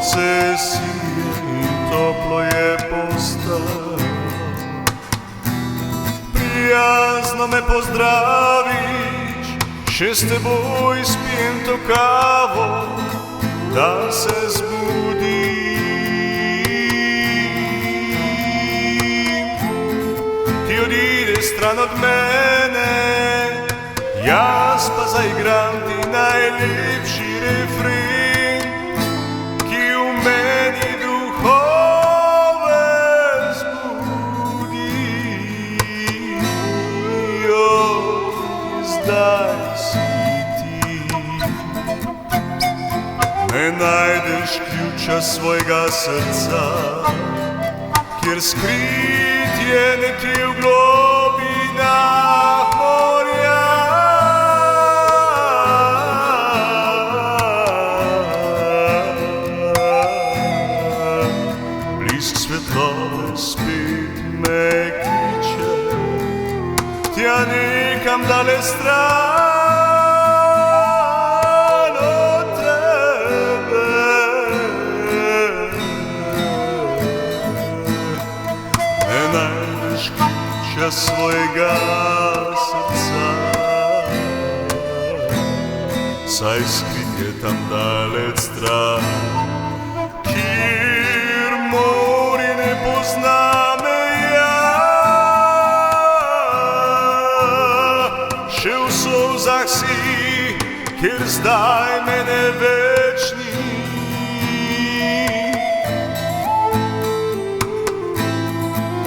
sonce sije in toplo je postalo. Prijazno me pozdraviš, še s teboj spijem to kavo, da se zbudim. Ti odideš stran od mene, jaz pa zaigram ti najlepši refren, ki v meni duhove zbudi. Zdaj si ti, ne najdeš ključa svojega srca, kjer skrit je nekje v globinah morja. Blisk svetlobe spet me kliče, tja nekam daleč stran od tebe. Ne najdeš ključa svojega srca, saj skrit je tam daleč stran, kjer morje ne pozna meja. Še v solzah si, kjer zdaj mene več ni.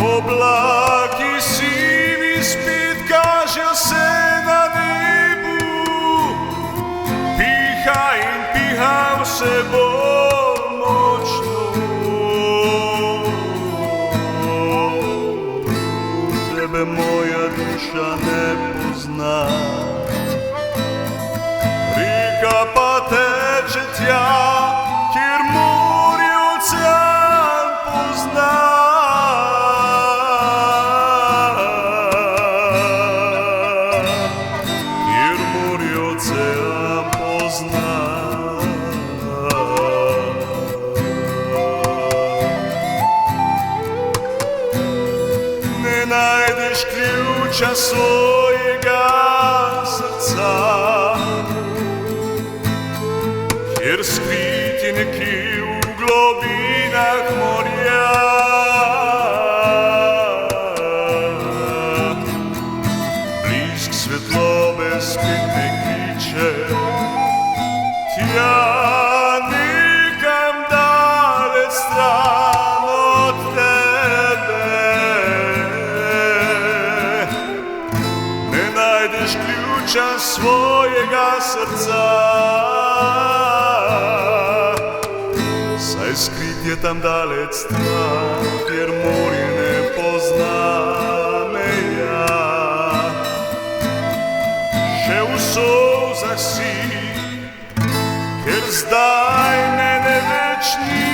Oblaki sivi spet kažejo se na nebu, piha in piha vse bolj močno. Tebe moja duša ne pozna, reka pa teče tja, kjer morje ocean pozna. Kjer morje ocean pozna. Ne najdeš ključa svojega srca, kjer skrit je nekje v globinah morja. Blisk svetlobe spet me kliče, tja nekam daleč stran od tebe. Ne najdeš ključa svojega srca, saj skrit je tam daleč stran, kjer morje ne pozna meja. Še v solzah si, ker zdaj mene več ni.